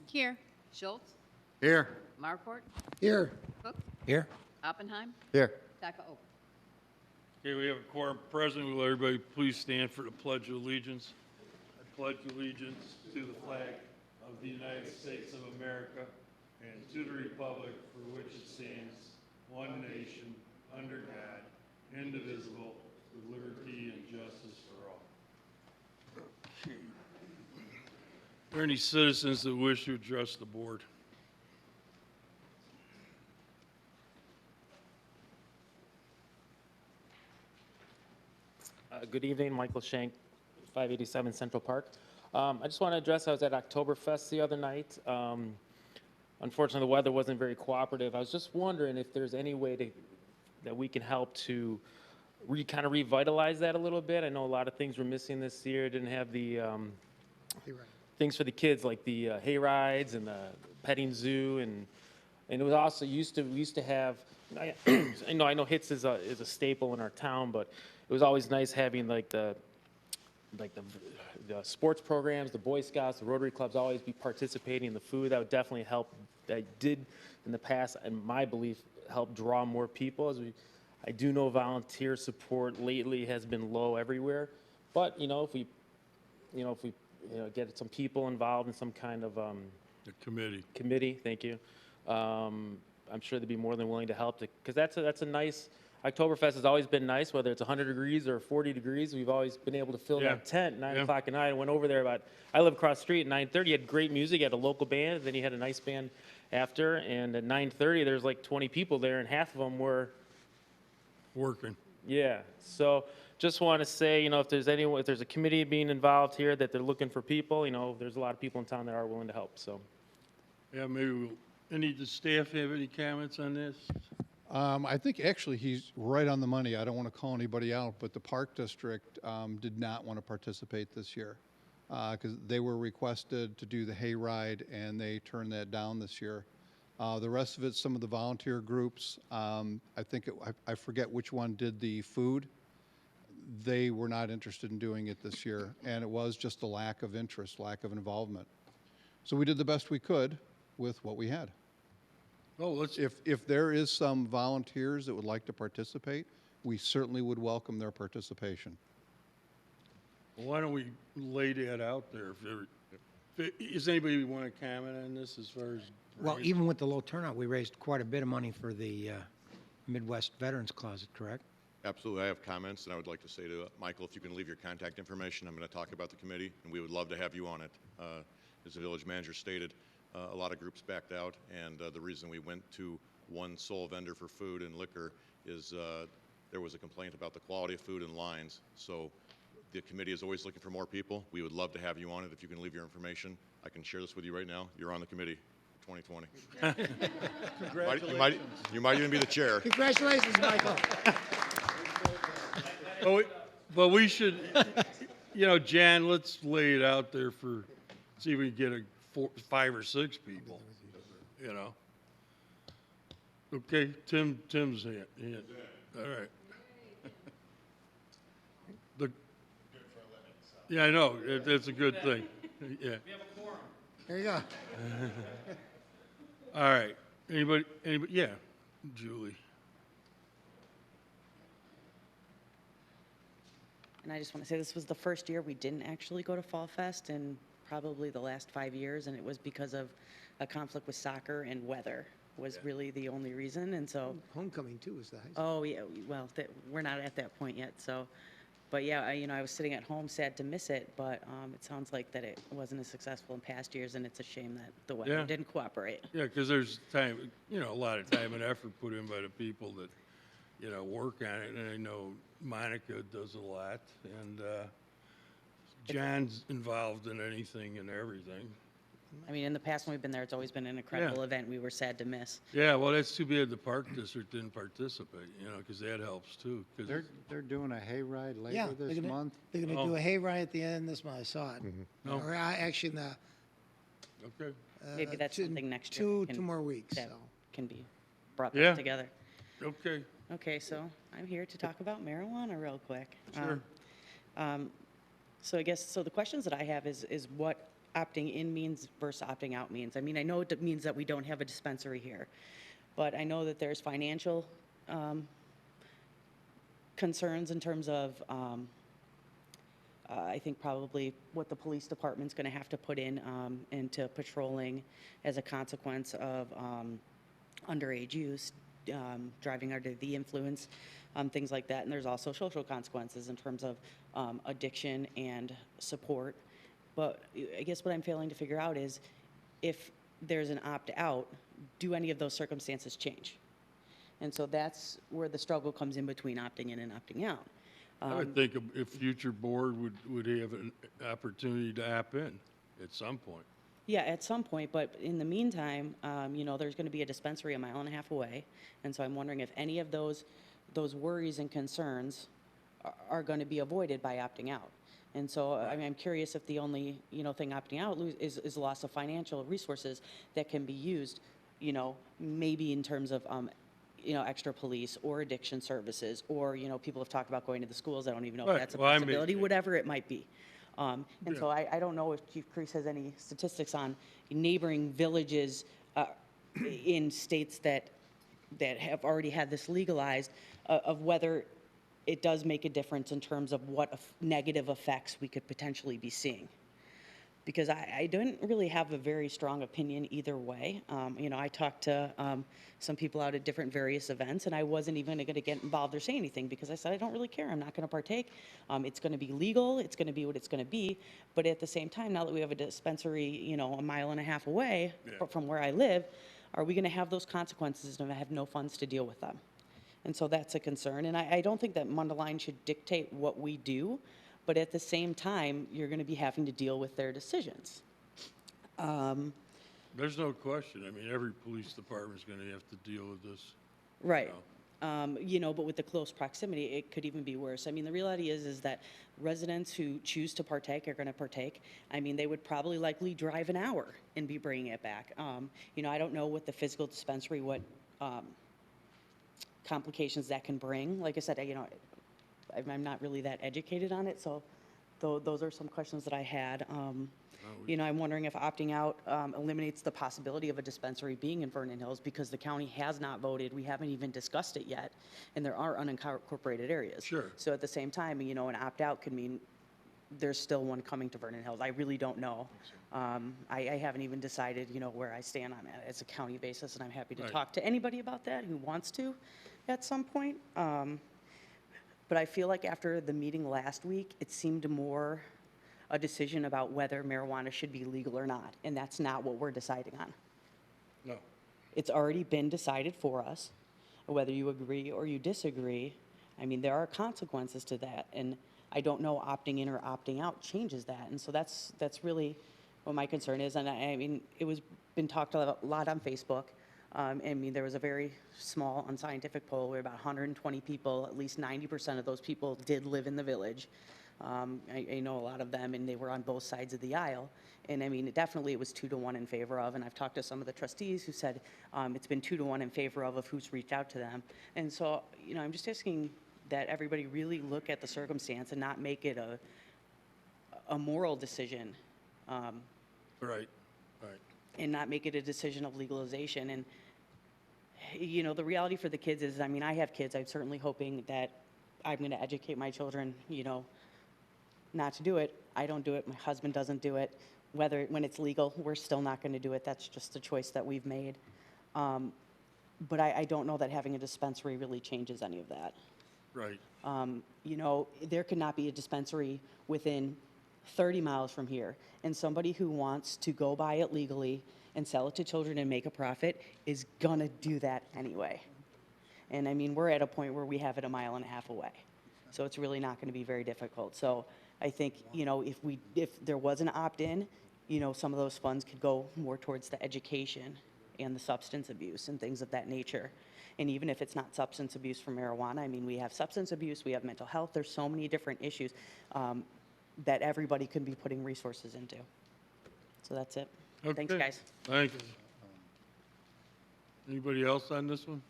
Here. Schultz, Here. Markwart, Here. Cook, Here. Oppenheim, Here. Takaoka. Okay, we have a quorum present. Will everybody please stand for the Pledge of Allegiance? I pledge allegiance to the flag of the United States of America and to the republic for which it stands, one nation, under God, indivisible, with liberty and justice for all. Okay. Are there any citizens that wish to address the board? Good evening, Michael Shank, 587 Central Park. I just want to address, I was at Oktoberfest the other night. Unfortunately, the weather wasn't very cooperative. I was just wondering if there's any way that we can help to kind of revitalize that a little bit. I know a lot of things were missing this year. Didn't have the things for the kids like the hay rides and the petting zoo, and it was also we used to have. I know Hits is a staple in our town, but it was always nice having like the sports programs, the Boy Scouts, the Rotary clubs always be participating in the food. That would definitely help. That did in the past, in my belief, help draw more people. I do know volunteer support lately has been low everywhere, but if we get some people involved in some kind of The committee. committee, thank you. I'm sure they'd be more than willing to help, because that's a nice. Oktoberfest has always been nice, whether it's 100 degrees or 40 degrees. We've always been able to fill Yeah. that tent 9 Yeah. o'clock at night. I went over there I live across the street at 9:30. You had great music, you had a local band, then you had a nice band after, and at 9:30 there's like 20 people there, and half of them were Working. yeah. So just want to say, if there's a committee being involved here that they're looking for people, there's a lot of people in town that are willing to help. So Yeah, maybe the staff have any comments on this? I think actually he's right on the money. I don't want to call anybody out, but the Park District did not want to participate this year because they were requested to do the hayride and they turned that down this year. The rest of it, some of the volunteer groups, I forget which one did the food. They were not interested in doing it this year, and it was just a lack of interest, lack of involvement. So we did the best we could with what we had. Oh, let's, If there is some volunteers that would like to participate, we certainly would welcome their participation. why don't we lay that out there? Does anybody want to comment on this as far as? Well, even with the low turnout, we raised quite a bit of money for the Midwest Veterans Closet, correct? Absolutely. I have comments, and I would like to say to Michael, if you can leave your contact information, I'm going to talk about the committee, and we would love to have you on it. As the village manager stated, a lot of groups backed out, and the reason we went to one sole vendor for food and liquor is there was a complaint about the quality of food and lines. So the committee is always looking for more people. We would love to have you on it. If you can leave your information, I can share this with you right now. You're on the committee for 2020. Congratulations. You might even be the chair. Congratulations, Michael. But we should, Jan, let's lay it out there see if we can get 5 or 6 people, Okay, Tim's hand. All right. Yeah, I know, that's a good thing, yeah. There you go. All right, anybody, yeah, Julie. And I just want to say this was the first year we didn't actually go to Fall Fest in probably the last 5 years, and it was because of a conflict with soccer and weather was really the only reason. And so, Homecoming too is the high school. oh yeah, well, we're not at that point yet. So, but yeah, I was sitting at home sad to miss it, but it sounds like that it wasn't as successful in past years, and it's a shame that the weather Yeah. didn't cooperate. Yeah, because there's time, a lot of time and effort put in by the people that, work on it. And I know Monica does a lot, and John's involved in anything and everything. I mean, in the past when we've been there, it's always been an incredible event. We were sad to miss. Yeah, well, that's too bad the Park District didn't participate, because that helps too. 'Cause They're doing a hayride Yeah, later this month. they're gonna do a hayride at the end this month. I saw it. No. Or actually, in the Okay, Maybe that's something next year two can- more weeks. that So. can be brought Yeah. back together. okay, Okay, so I'm here to talk about marijuana real quick. Sure. So I guess, so the questions that I have is what opting in means versus opting out means. I mean, I know it means that we don't have a dispensary here, but I know that there's financial concerns in terms of, I think probably what the police department's going to have to put in into patrolling as a consequence of underage use, driving under the influence, things like that. And there's also social consequences in terms of addiction and support. But I guess what I'm failing to figure out is if there's an opt-out, do any of those circumstances change? And so that's where the struggle comes in between opting in and opting out. I would think a future board would have an opportunity to opt in at some point. Yeah, at some point, but in the meantime, you know, there's going to be a dispensary a mile and a half away. And so I'm wondering if any of those worries and concerns are going to be avoided by opting out. And so I mean, I'm curious if the only, you know, thing opting out is loss of financial resources that can be used, you know, maybe in terms of, you know, extra police or addiction services, or, you know, people have talked about going to the schools. I don't even know if Right. that's a Well, I mean- possibility, whatever it might be. And Yeah. so I don't know if Chief Crease has any statistics on neighboring villages in states that have already had this legalized, of whether it does make a difference in terms of what negative effects we could potentially be seeing. Because I didn't really have a very strong opinion either way. You know, I talked to some people out at different various events, and I wasn't even going to get involved or say anything because I said, I don't really care. I'm not going to partake. It's going to be legal. It's going to be what it's going to be. But at the same time, now that we have a dispensary, you know, a mile and a half away from where I live, are we going to have those consequences and I have no funds to deal with them? And so that's a concern. And I don't think that Mundelein should dictate what we do. But at the same time, you're going to be having to deal with their decisions. There's no question. I mean, every police department is going to have to deal with this. Right. You know, but with the close proximity, it could even be worse. I mean, the reality is that residents who choose to partake are going to partake. I mean, they would probably likely drive an hour and be bringing it back. You know, I don't know what the physical dispensary, what complications that can bring. Like I said, you know, I'm not really that educated on it, so those are some questions that I had. You know, I'm wondering if opting out eliminates the possibility of a dispensary being in Vernon Hills because the county has not voted. We haven't even discussed it yet, and there are unincorporated areas. Sure. So at the same time, you know, an opt-out could mean there's still one coming to Vernon Hills. I really don't know. I haven't even decided, you know, where I stand on it as a county basis, and I'm happy to Right. talk to anybody about that who wants to at some point. But I feel like after the meeting last week, it seemed more a decision about whether marijuana should be legal or not, and that's not what we're deciding on. No. It's already been decided for us, whether you agree or you disagree. I mean, there are consequences to that, and I don't know opting in or opting out changes that, and so that's really what my concern is. And I mean, it was been talked a lot on Facebook. I mean, there was a very small unscientific poll where about 120 people, at least 90% of those people did live in the village. I know a lot of them, and they were on both sides of the aisle. And I mean, it was 2-1 in favor of, and I've talked to some of the trustees who said it's been 2-1 in favor of who's reached out to them. And so, you know, I'm just asking that everybody really look at the circumstance and not make it a moral decision. Right. And not make it a decision of legalization. And, you know, the reality for the kids is, I mean, I have kids. I'm certainly hoping that I'm going to educate my children, you know, not to do it. I don't do it. My husband doesn't do it. When it's legal, we're still not going to do it. That's just the choice that we've made. But I don't know that having a dispensary really changes any of that. Right. You know, there could not be a dispensary within 30 miles from here, and somebody who wants to go buy it legally and sell it to children and make a profit is gonna do that anyway. And I mean, we're at a point where we have it a mile and a half away, so it's really not gonna be very difficult. So I think, you know, if there was an opt-in, you know, some of those funds could go more towards the education and the substance abuse and things of that nature. And even if it's not substance abuse from marijuana, I mean, we have substance abuse, we have mental health, there's so many different issues that everybody could be putting resources into. So that's it. Thanks, Okay. guys. Thanks. Anybody else on this one?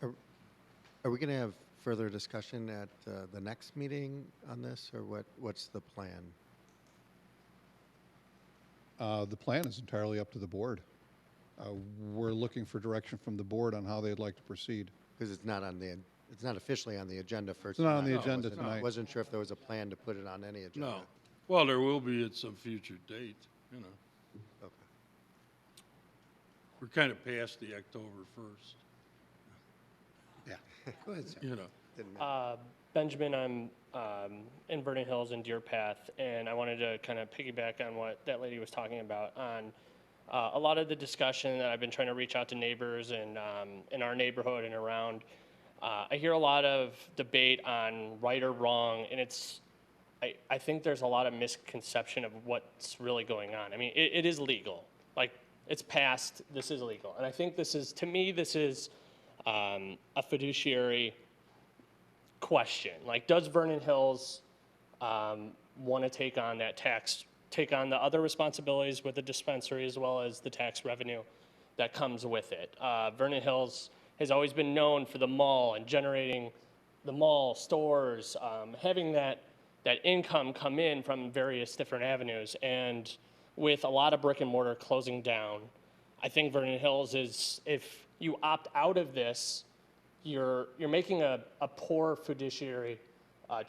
Are we going to have further discussion at the next meeting on this, or what's the plan? The plan is entirely up to the board. We're looking for direction from the board on how they'd like to proceed. Because it's not on the, it's not officially on the agenda for It's not on the tonight. agenda Wasn't- tonight. Wasn't sure if there was a plan to put it on any agenda. No. Well, there will be at some future date, you know. Okay. We're kind of past the October 1st, Yeah. Go ahead, sir. you know. Didn't matter. Benjamin, I'm in Vernon Hills in Deer Path, and I wanted to kind of piggyback on what that lady was talking about on a lot of the discussion that I've been trying to reach out to neighbors and in our neighborhood and around. I hear a lot of debate on right or wrong, and I think there's a lot of misconception of what's really going on. I mean, it is legal. Like, it's passed, this is legal. And I think this is, to me, this is a fiduciary question. Like, does Vernon Hills want to take on that tax, take on the other responsibilities with the dispensary as well as the tax revenue that comes with it? Vernon Hills has always been known for the mall and generating the mall, stores, having that income come in from various different avenues. And with a lot of brick and mortar closing down, I think Vernon Hills is, if you opt out of this, you're making a poor fiduciary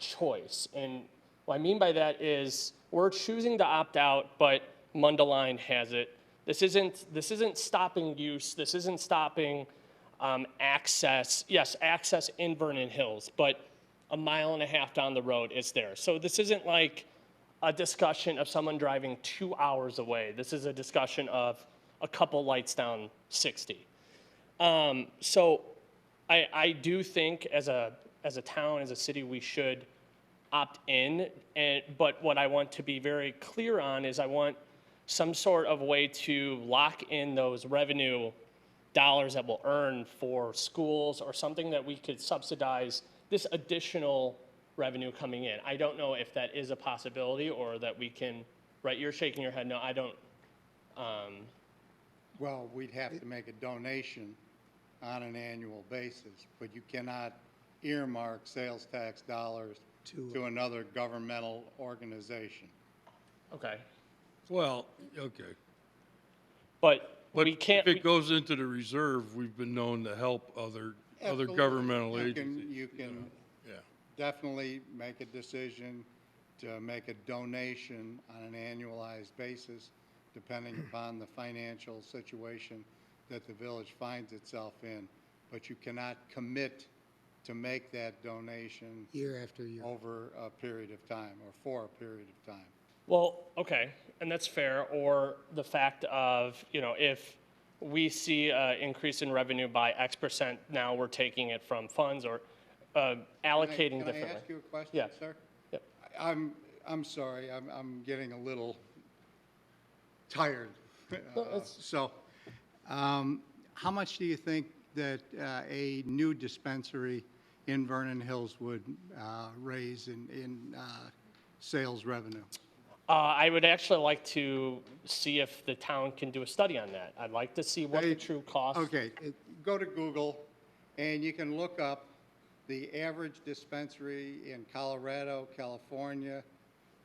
choice. And what I mean by that is we're choosing to opt out, but Mundelein has it. This isn't stopping use. This isn't stopping access. Yes, access in Vernon Hills, but a mile and a half down the road it's there. So this isn't like a discussion of someone driving 2 hours away. This is a discussion of a couple lights down 60. So I do think as a town, as a city, we should opt in. But what I want to be very clear on is I want some sort of way to lock in those revenue dollars that we'll earn for schools or something that we could subsidize this additional revenue coming in. I don't know if that is a possibility or that we can, right, you're shaking your head, no, I don't. Well, we'd have to make a donation on an annual basis, but you cannot earmark sales tax dollars to another governmental organization. Okay. Well, okay. But But we can't, if it goes into the reserve, we've been known to help other Absolutely. governmental You can- agencies. You can Yeah. definitely make a decision to make a donation on an annualized basis, depending upon the financial situation that the village finds itself in. But you cannot commit to make that donation Year after year. over a period of time or for a period of time. well, okay, and that's fair. Or the fact of, if we see an increase in revenue by X percent, now we're taking it from funds or allocating differently. Can I ask you a question, Yeah. sir? Yep. I'm sorry, I'm getting a little tired. it's- So, how much do you think that a new dispensary in Vernon Hills would raise in sales revenue? I would actually like to see if the town can do a study on that. I'd like to see what the They- true cost. Okay, go to Google, and you can look up the average dispensary in Colorado, California.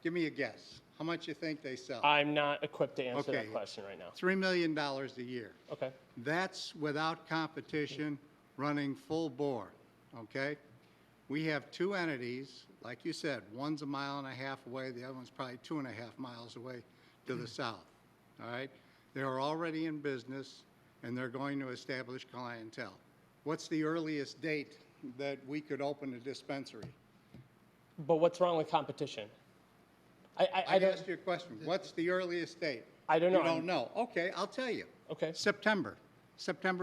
Give me a guess. How much you think they sell? I'm not equipped to answer that Okay. question right now. $3 million a year. Okay. That's without competition, running full bore, okay? We have two entities, like you said, one's a mile and a half away, the other one's probably 2.5 miles away to the south, all right? They're already in business, and they're going to establish clientele. What's the earliest date that we could open a dispensary? But what's wrong with competition? I I don't, asked you a question. What's the earliest date? I don't know. You don't know. Okay, I'll tell you. Okay, September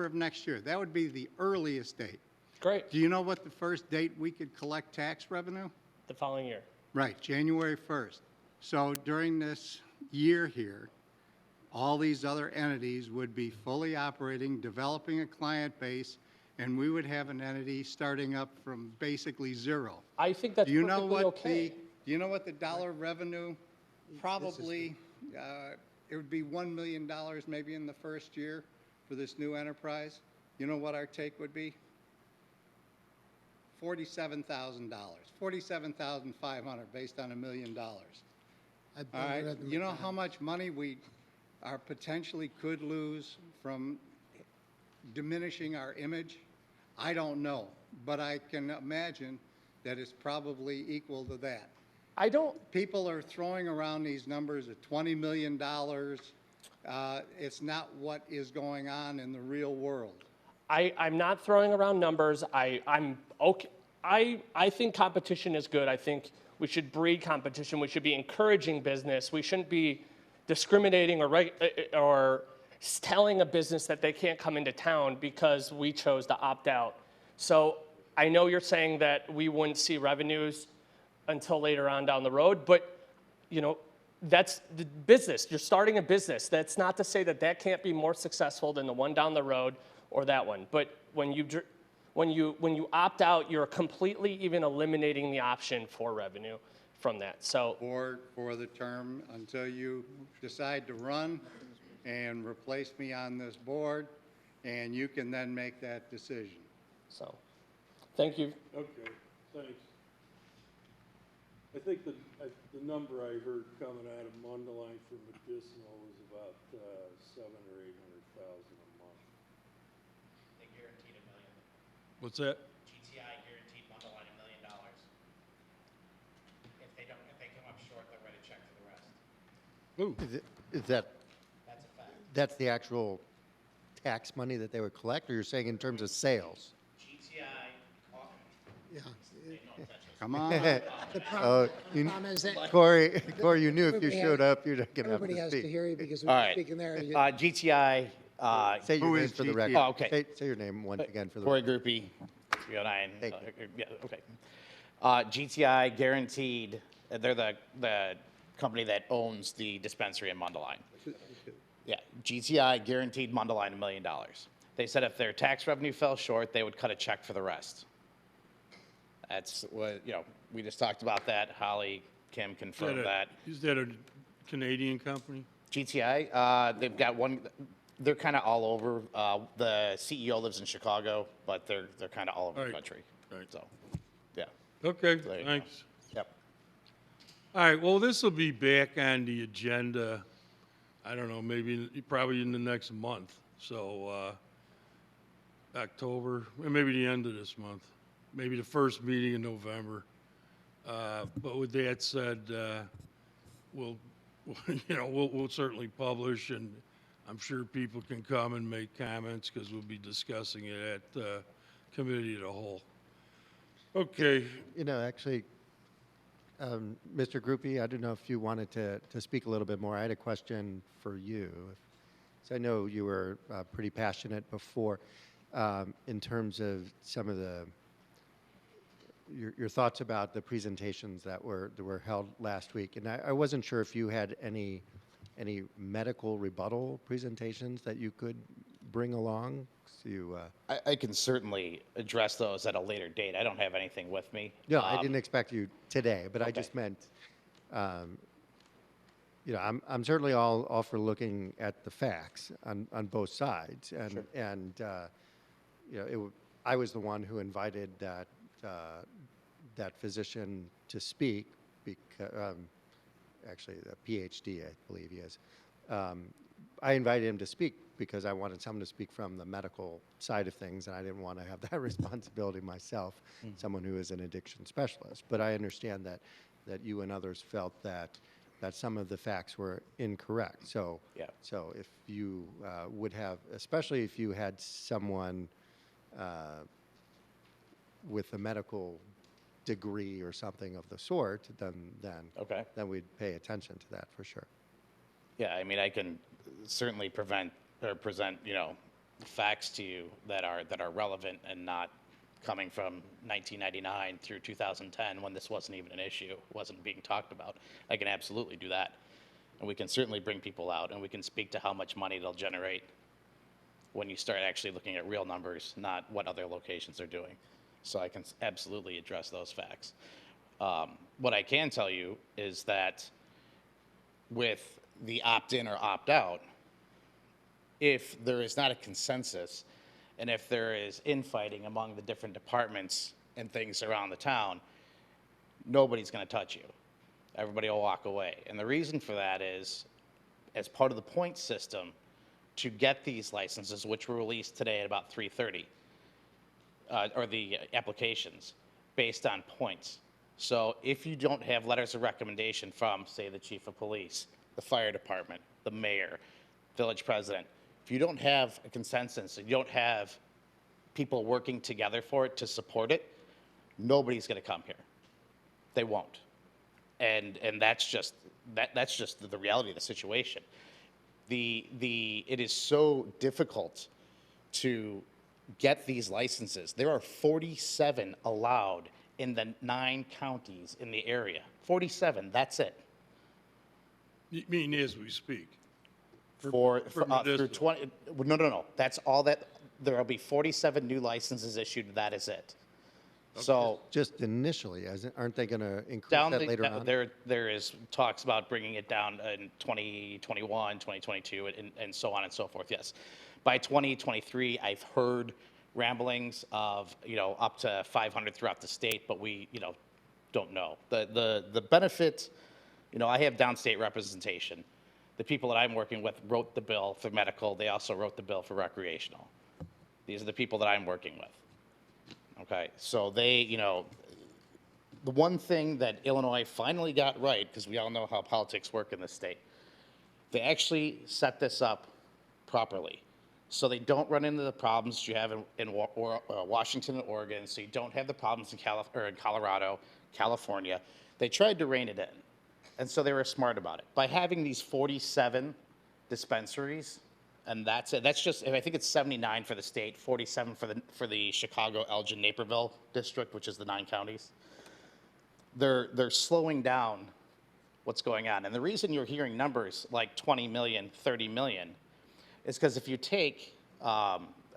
of next year. That would be the earliest date. great. Do you know what the first date we could collect tax revenue? The following year. Right, January 1st. So during this year here, all these other entities would be fully operating, developing a client base, and we would have an entity starting up from basically zero. I think that's Do you know perfectly what okay. do you know what the dollar revenue, probably, it would be $1 million maybe in the first year for this new enterprise? You know what our take would be? $47,000, $47,500 based on $1 million. All right, you know how much money we are potentially could lose from diminishing our image? I don't know, but I can imagine that it's probably equal to that. I don't, People are throwing around these numbers of $20 million. It's not what is going on in the real world. I'm not throwing around numbers. I'm okay. I think competition is good. I think we should breed competition. We should be encouraging business. We shouldn't be discriminating or telling a business that they can't come into town because we chose to opt out. So I know you're saying that we wouldn't see revenues until later on down the road, but you know, that's the business. You're starting a business. That's not to say that that can't be more successful than the one down the road or that one. But when you opt out, you're completely even eliminating the option for revenue from that. So For the term until you decide to run and replace me on this board, and you can then make that decision. thank you. Okay, thanks. I think the number I heard coming out of Mundelein for medicinal was about 700,000 or 800,000 a month. They guaranteed $1 million. What's that? GTI guaranteed Mundelein $1 million. If they come up short, they'll write a check for the rest. Ooh, Is that, That's a fact. that's the actual tax money that they would collect, or you're saying in terms of sales? GTI, Come on. Oh, Corey, you knew if you showed up, you're not going to have Everybody to has to speak. hear you because All we're right. speaking there. GTI, Say your Who name is for the GT? record. Oh, okay. Say your name once again for the Corey record. Groupie, 309. Thank Yeah, okay. GTI guaranteed, they're the company that owns the dispensary in Mundelein. Yeah, GTI guaranteed Mundelein $1 million. They said if their tax revenue fell short, they would cut a check for the rest. That's what, we just talked about that. Holly, Kim confirmed that. Is that a Canadian company? GTI, they've got one, they're kind of all over. The CEO lives in Chicago, but they're kind of all over All the right. country. Right. So, yeah. Okay, There you go. thanks. Yep. All right, well, this will be back on the agenda, I don't know, probably in the next month. So, October, or maybe the end of this month, maybe the first meeting in November. But with that said, we'll certainly publish, and I'm sure people can come and make comments because we'll be discussing it at committee of the whole. Okay, Actually, Mr. Groupie, I don't know if you wanted to speak a little bit more. I had a question for you. So I know you were pretty passionate before in terms of some of your thoughts about the presentations that were held last week. And I wasn't sure if you had any medical rebuttal presentations that you could bring along. So you, I can certainly address those at a later date. I don't have anything with me. no, I didn't expect you today, but I okay. just meant, I'm certainly all for looking at the facts on both sides, and Sure. and I was the one who invited that physician to speak, because actually a PhD, I believe he is. I invited him to speak because I wanted someone to speak from the medical side of things, and I didn't want to have that responsibility myself, someone who is an addiction specialist. But I understand that you and others felt that some of the facts were incorrect. So, Yeah. so if you would have, especially if you had someone with a medical degree or something of the sort, then Okay. then we'd pay attention to that for sure. Yeah, I mean, I can certainly present, facts to you that are relevant and not coming from 1999 through 2010 when this wasn't even an issue, wasn't being talked about. I can absolutely do that. And we can certainly bring people out, and we can speak to how much money they'll generate when you start actually looking at real numbers, not what other locations are doing. So I can absolutely address those facts. What I can tell you is that with the opt-in or opt-out, if there is not a consensus and if there is infighting among the different departments and things around the town, nobody's going to touch you. Everybody will walk away. And the reason for that is as part of the point system to get these licenses, which were released today at about 3:30, or the applications based on points. So if you don't have letters of recommendation from, say, the chief of police, the fire department, the mayor, village president, if you don't have a consensus, if you don't have people working together for it to support it, nobody's going to come here. They won't. And that's just the reality of the situation. It is so difficult to get these licenses. There are 47 allowed in the 9 counties in the area. 47, that's it. You mean as we speak? Through medicinal. 20, no. That's all that, there will be 47 new licenses issued, that is it. So Just initially, aren't they going to increase down that later on? there is talks about bringing it down in 2021, 2022, and so on and so forth, yes. By 2023, I've heard ramblings of, up to 500 throughout the state, but we, don't know. The benefit, I have downstate representation. The people that I'm working with wrote the bill for medical. They also wrote the bill for recreational. These are the people that I'm working with. Okay, so they, the one thing that Illinois finally got right, because we all know how politics work in this state, they actually set this up properly. So they don't run into the problems you have in Washington and Oregon, so you don't have the problems in Colorado, California. They tried to rein it in, and so they were smart about it. By having these 47 dispensaries, and that's it. That's just, I think it's 79 for the state, 47 for the Chicago, Elgin, Naperville district, which is the 9 counties. They're slowing down what's going on. And the reason you're hearing numbers like 20 million, 30 million is because if you take,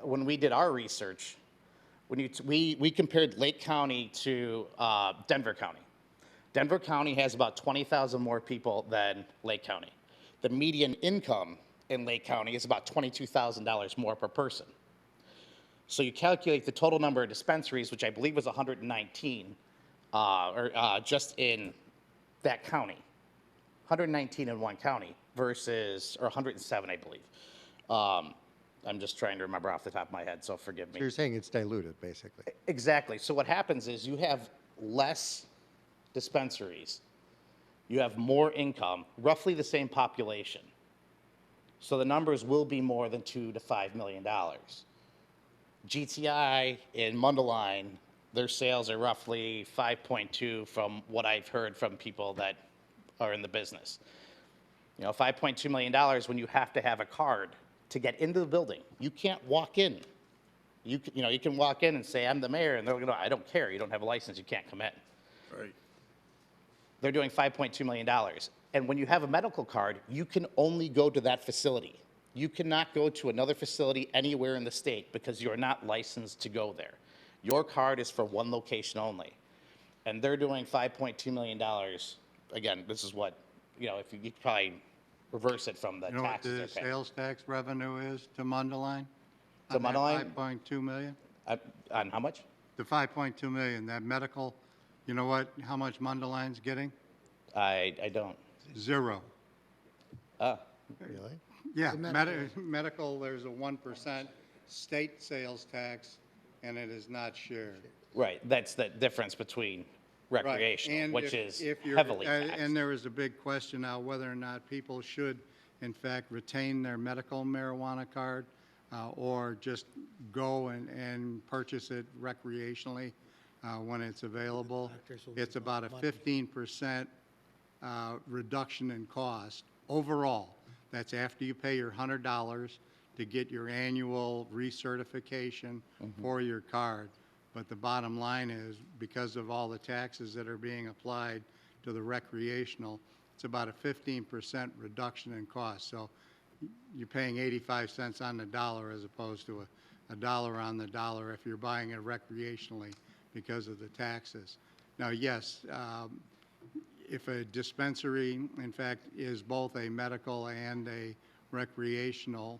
when we did our research, we compared Lake County to Denver County. Denver County has about 20,000 more people than Lake County. The median income in Lake County is about $22,000 more per person. So you calculate the total number of dispensaries, which I believe was 119, just in that county. 119 in one county versus, or 107, I believe. I'm just trying to remember off the top of my head, so forgive me. So you're saying it's diluted, basically. Exactly. So what happens is you have less dispensaries. You have more income, roughly the same population. So the numbers will be more than $2 to $5 million. GTI in Mundelein, their sales are roughly 5.2 from what I've heard from people that are in the business. $5.2 million when you have to have a card to get into the building. You can't walk in. You can walk in and say, I'm the mayor, and they're going to, I don't care. You don't have a license. You can't come in. Right. They're doing $5.2 million. And when you have a medical card, you can only go to that facility. You cannot go to another facility anywhere in the state because you're not licensed to go there. Your card is for one location only. And they're doing $5.2 million. Again, this is what, if you could probably reverse it from the You know what taxes the they're paying. sales tax revenue is to Mundelein? To Mundelein? 5.2 million? On how much? The 5.2 million, that medical, you know what, how much Mundelein's getting? I don't. 0. Really? Yeah, medical, there's a 1% state sales tax, and it is not shared. Right, that's the difference between Right, recreational, and which if- is if you're- heavily taxed. And there is a big question now whether or not people should, in fact, retain their medical marijuana card or just go and purchase it recreationally when it's available. It's about a 15% reduction in cost overall. That's after you pay your $100 to get your annual recertification for your card. But the bottom line is, because of all the taxes that are being applied to the recreational, it's about a 15% reduction in cost. So you're paying 85 cents on the dollar as opposed to a dollar on the dollar if you're buying it recreationally because of the taxes. Now, yes, if a dispensary, in fact, is both a medical and a recreational,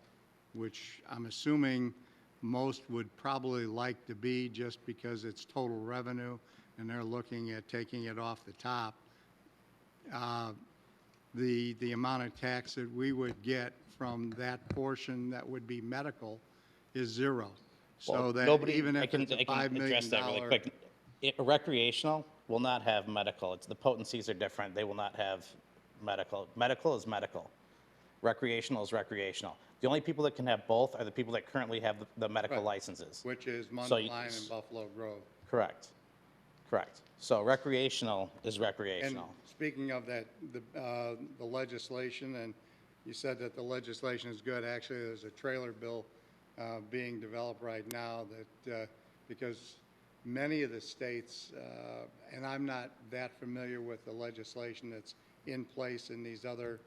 which I'm assuming most would probably like to be just because it's total revenue and they're looking at taking it off the top, the amount of tax that we would get from that portion that would be medical is zero. So Well, that nobody- even I if can- it's a I can $5 million. address that really quick. Recreational will not have medical. It's, the potencies are different. They will not have medical. Medical is medical. Recreational is recreational. The only people that can have both are the people that currently have the medical Right. licenses. Which is So you- Mundelein and Buffalo Grove. Correct. Correct. So recreational is And recreational. speaking of that, the legislation, and you said that the legislation is good. Actually, there's a trailer bill being developed right now that, because many of the states, and I'm not that familiar with the legislation that's in place in these other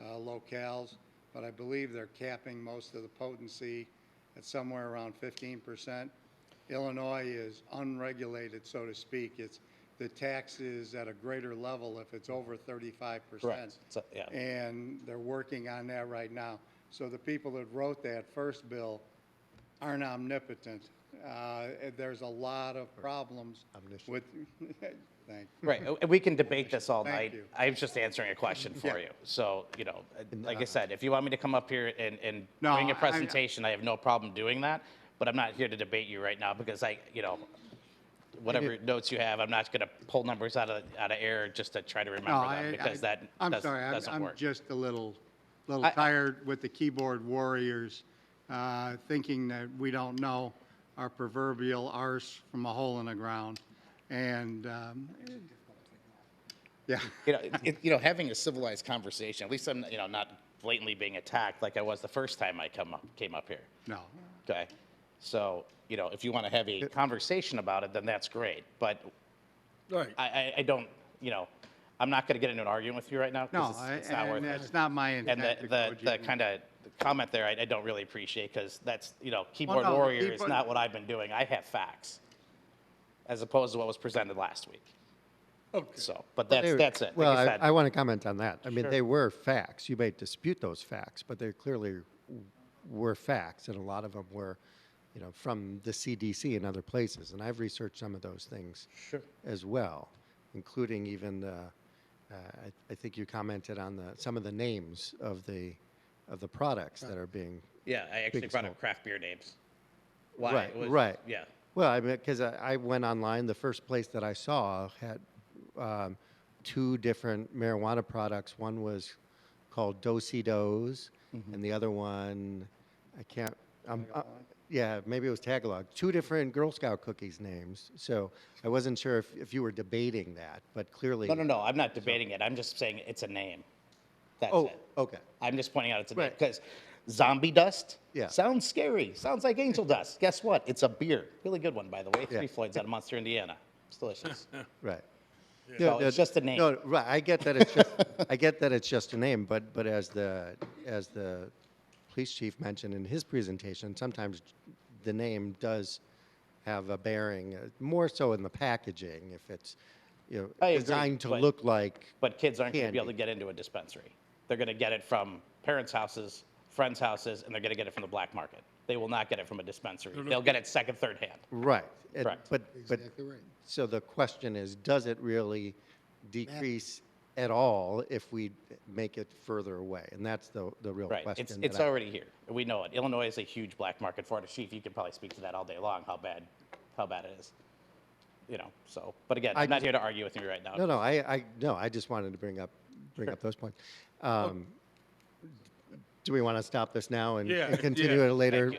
locales, but I believe they're capping most of the potency at somewhere around 15%. Illinois is unregulated, so to speak. The tax is at a greater level if it's over 35%. Correct. So, yeah. And they're working on that right now. So the people that wrote that first bill aren't omnipotent. There's a lot of problems with, thank you. Right, and we can debate this all Thank night. you. I was just answering a question for Yeah. you. So, you know, like I said, if you want me to come up here and No, bring a I- presentation, I have no problem doing that. But I'm not here to debate you right now because you know, whatever notes you have, I'm not going to pull numbers out of air just to try to remember them because I'm doesn't sorry, doesn't I'm work. just a little I- tired with the keyboard warriors, thinking that we don't know our proverbial arse from a hole in the ground. And, yeah, You know, having a civilized conversation. At least I'm, you know, not blatantly being attacked like I was the first time I came up here. no. Okay, so, you know, if you want to have a conversation about it, then that's great, but Right. I don't, you know, I'm not going to get into an argument with you right now, No, because it's not worth and it. that's not my And intent to go, the Gene. kind of comment there, I don't really appreciate, because that's, you know, keyboard no, the warrior is keyboard- not what I've been doing. I have facts, as opposed to what was presented last week. Okay. So, but They- that's it. Well, Like I said, I want to comment on that. I mean, Sure. they were facts. You may dispute those facts, but they clearly were facts, and a lot of them were, you know, from the CDC and other places. And I've researched some of those things Sure. as well, including even I think you commented on some of the names of the products that are being. Yeah, I actually Big brought smoke. up craft beer names. Why? Right, It was- right. Yeah. Well, I mean, because I went online, the first place that I saw had two different marijuana products. One was called Do-Si-Dos, and the other one, I can't, yeah, maybe it was Tagalog. Two different Girl Scout cookies names. So I wasn't sure if you were debating that, but clearly. No, I'm not debating it. I'm just saying it's a name. That's Oh, it. okay. I'm just pointing out it's a name. Right. Because zombie dust Yeah. sounds scary. Sounds like angel dust. Guess what? It's a beer. Really good one, by the way. Yeah. Three Floyds out of Munster, Indiana. It's delicious. Right. So it's just a name. No, right. I get that it's just I get that it's just a name, but as the police chief mentioned in his presentation, sometimes the name does have a bearing, more so in the packaging, if it's I agree, designed to but- look like. But kids aren't going to be able Candy. to get into a dispensary. They're going to get it from parents' houses, friends' houses, and they're going to get it from the black market. They will not get it from a dispensary. They'll get it second, third hand. Right. Correct. But so the question is, does it really decrease at all if we make it further away? And that's the real Right. question. It's already here. We know it. Illinois is a huge black market for it. Chief, you could probably speak to that all day long, how bad it is. You know, so, but again, I'm not here to argue with you right now. No, I just wanted to bring up those points. Do we want to stop this now and Yeah, continue yeah. at a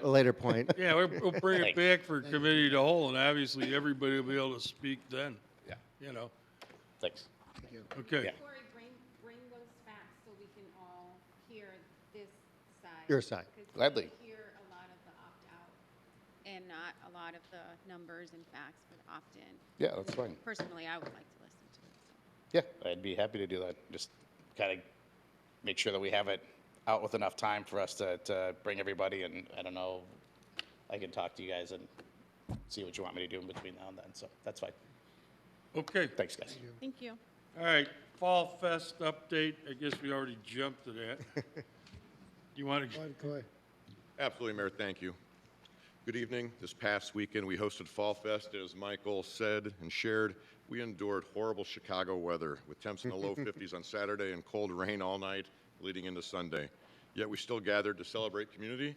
later point? Yeah, we'll bring it Thanks. back for committee to whole, and obviously everybody will be able to speak then. Yeah. You know, Thanks. okay. Yeah. Corey, bring those facts so we can all hear this side. Your side. 'Cause Gladly. we hear a lot of the opt-out and not a lot of the numbers and facts for the opt-in. Yeah, that's fine. Personally, I would like to listen to it. So. Yeah, I'd be happy to do that. Just kind of make sure that we have it out with enough time for us to bring everybody, and I don't know, I can talk to you guys and see what you want me to do in between now and then, so that's fine. Okay, Thanks, guys. Thank you. all right, Fall Fest update, I guess we already jumped to that. You want to, Absolutely, Mayor, thank you. Good evening. This past weekend, we hosted Fall Fest. As Michael said and shared, we endured horrible Chicago weather with temps in the low 50s on Saturday and cold rain all night leading into Sunday. Yet we still gathered to celebrate community.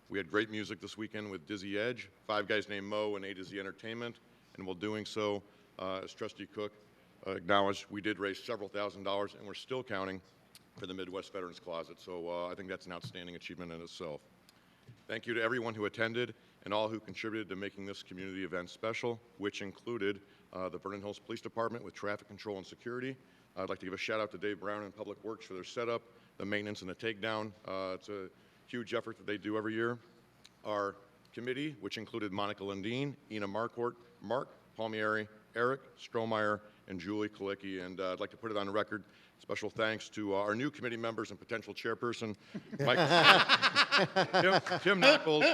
We had great music this weekend with Dizzy Edge, Five Guys Named Mo, and A to Z Entertainment. And while doing so, as Trustee Cook acknowledged, we did raise several $1,000s, and we're still counting for the Midwest Veterans Closet. So I think that's an outstanding achievement in itself. Thank you to everyone who attended and all who contributed to making this community event special, which included the Vernon Hills Police Department with traffic control and security. I'd like to give a shout out to Dave Brown and Public Works for their setup, the maintenance and the takedown. It's a huge effort that they do every year. Our committee, which included Monica Lundeen, Ina Marquardt, Mark Palmieri, Eric Strohmeyer, and Julie Kalicki. And I'd like to put it on the record, special thanks to our new committee members and potential chairperson, Mike, Tim Knuckles,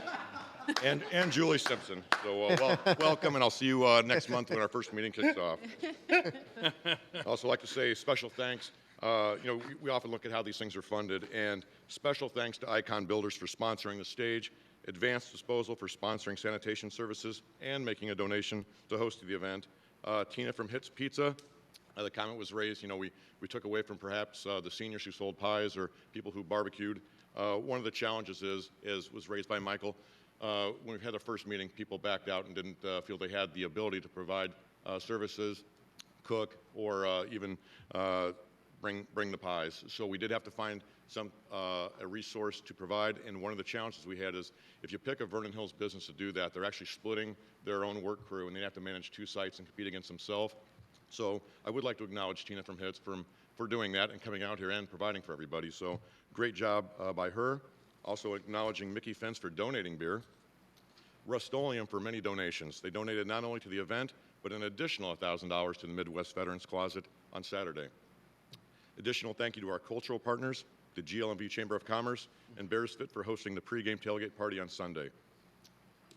and Julie Simpson. So welcome, and I'll see you next month when our first meeting kicks off. I'd also like to say special thanks. We often look at how these things are funded, and special thanks to Icon Builders for sponsoring the stage, Advanced Disposal for sponsoring sanitation services, and making a donation to host the event. Tina from Hits Pizza, the comment was raised, we took away from perhaps the seniors who sold pies or people who barbecued. One of the challenges was raised by Michael. When we had the first meeting, people backed out and didn't feel they had the ability to provide services, cook, or even bring the pies. So we did have to find a resource to provide, and one of the challenges we had is if you pick a Vernon Hills business to do that, they're actually splitting their own work crew, and they have to manage 2 sites and compete against themselves. So I would like to acknowledge Tina from Hits for doing that and coming out here and providing for everybody. So great job by her. Also acknowledging Mickey Fence for donating beer. Rust-Oleum for many donations. They donated not only to the event, but an additional $1,000 to the Midwest Veterans Closet on Saturday. Additional thank you to our cultural partners, the GLMV Chamber of Commerce, and Bears Fit for hosting the pregame tailgate party on Sunday.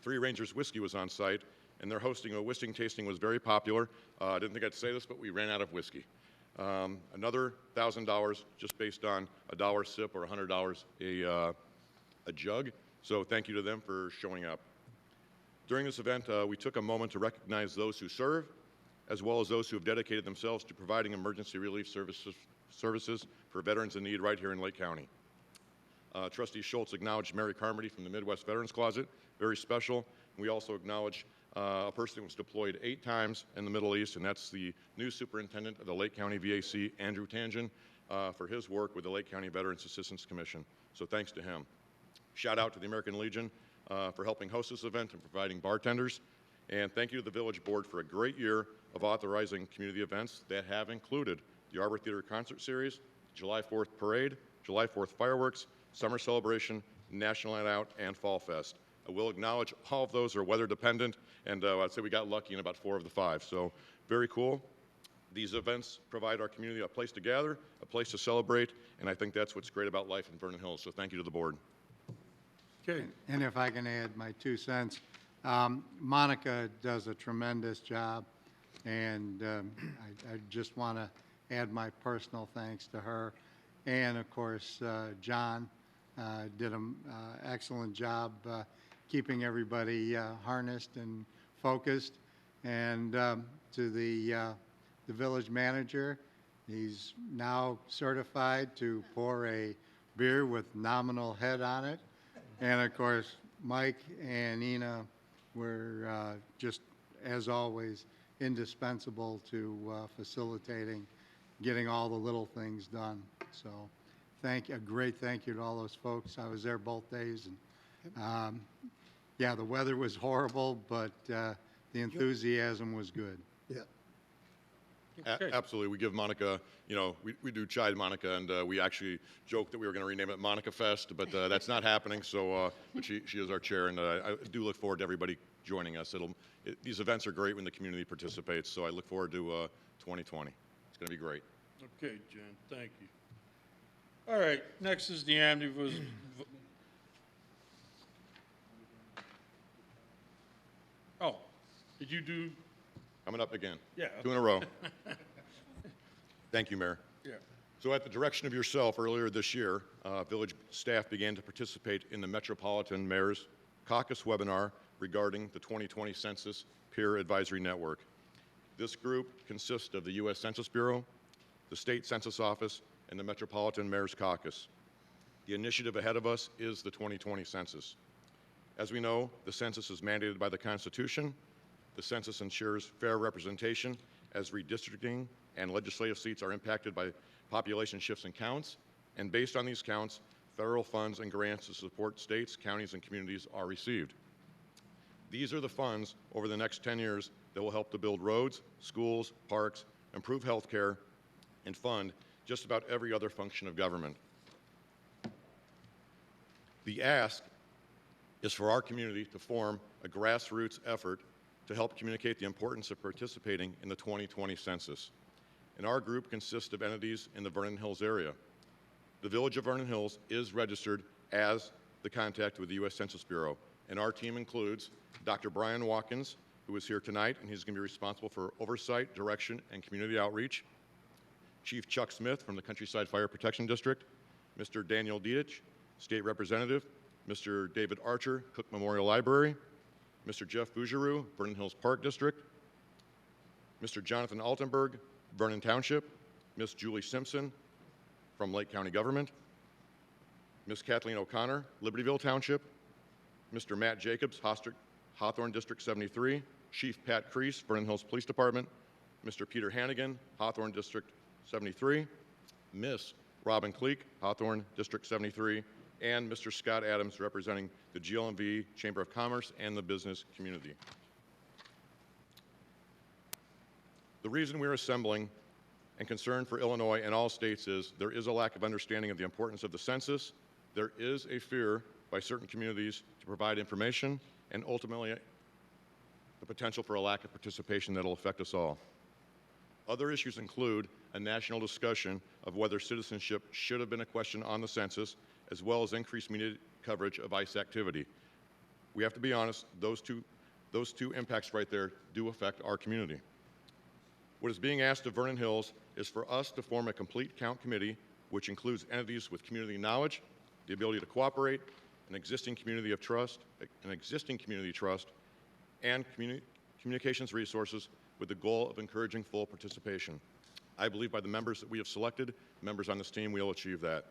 Three Rangers Whiskey was on site, and their hosting of a whiskey tasting was very popular. I didn't think I'd say this, but we ran out of whiskey. Another $1,000 just based on $1 sip or $100 a jug. So thank you to them for showing up. During this event, we took a moment to recognize those who serve, as well as those who have dedicated themselves to providing emergency relief services for veterans in need right here in Lake County. Trustee Schultz acknowledged Mary Carmody from the Midwest Veterans Closet, very special. We also acknowledge a person who was deployed 8 times in the Middle East, and that's the new superintendent of the Lake County VAC, Andrew Tangen, for his work with the Lake County Veterans Assistance Commission. So thanks to him. Shout out to the American Legion for helping host this event and providing bartenders. And thank you to the Village Board for a great year of authorizing community events that have included the Arbor Theater Concert Series, July 4th Parade, July 4th Fireworks, Summer Celebration, National Night Out, and Fall Fest. I will acknowledge all of those are weather dependent, and I'd say we got lucky in about 4 of the 5. So very cool. These events provide our community a place to gather, a place to celebrate, and I think that's what's great about life in Vernon Hills. So thank you to the board. Okay. And if I can add my 2 cents, Monica does a tremendous job, and I just want to add my personal thanks to her. And of course, John did an excellent job keeping everybody harnessed and focused. And to the village manager, he's now certified to pour a beer with nominal head on it. And of course, Mike and Ina were just, as always, indispensable to facilitating getting all the little things done. So a great thank you to all those folks. I was there both days, and yeah, the weather was horrible, but the enthusiasm was good. Yeah. Absolutely. We give Monica, we do chide Monica, and we actually joked that we were going to rename it Monica Fest, but that's not happening. So, but she is our chair, and I do look forward to everybody joining us. These events are great when the community participates, so I look forward to 2020. It's going to be great. Okay, Jen, thank you. All right, next is the omnibus. Oh, did you do? Coming up again. Yeah. 2 in a row. Thank you, Mayor. Yeah. So at the direction of yourself, earlier this year, village staff began to participate in the Metropolitan Mayor's caucus webinar regarding the 2020 Census Peer Advisory Network. This group consists of the U.S. Census Bureau, the State Census Office, and the Metropolitan Mayor's Caucus. The initiative ahead of us is the 2020 census. As we know, the census is mandated by the Constitution. The census ensures fair representation as redistricting and legislative seats are impacted by population shifts and counts. And based on these counts, federal funds and grants to support states, counties, and communities are received. These are the funds over the next 10 years that will help to build roads, schools, parks, improve health care, and fund just about every other function of government. The ask is for our community to form a grassroots effort to help communicate the importance of participating in the 2020 census. And our group consists of entities in the Vernon Hills area. The Village of Vernon Hills is registered as the contact with the U.S. Census Bureau, and our team includes Dr. Brian Watkins, who is here tonight, and he's going to be responsible for oversight, direction, and community outreach. Chief Chuck Smith from the Countryside Fire Protection District, Mr. Daniel Dietich, State Representative, Mr. David Archer, Cook Memorial Library, Mr. Jeff Bougeroux, Vernon Hills Park District, Mr. Jonathan Altenberg, Vernon Township, Ms. Julie Simpson from Lake County Government, Ms. Kathleen O'Connor, Libertyville Township, Mr. Matt Jacobs, Hawthorne District 73, Chief Pat Crease, Vernon Hills Police Department, Mr. Peter Hannigan, Hawthorne District 73, Ms. Robin Cleek, Hawthorne District 73, and Mr. Scott Adams, representing the GLMV Chamber of Commerce and the business community. The reason we're assembling and concern for Illinois and all states is there is a lack of understanding of the importance of the census. There is a fear by certain communities to provide information, and ultimately the potential for a lack of participation that will affect us all. Other issues include a national discussion of whether citizenship should have been a question on the census, as well as increased media coverage of ICE activity. We have to be honest, those two impacts right there do affect our community. What is being asked of Vernon Hills is for us to form a complete count committee, which includes entities with community knowledge, the ability to cooperate, an existing community trust, and communications resources with the goal of encouraging full participation. I believe by the members that we have selected, members on this team, we will achieve that.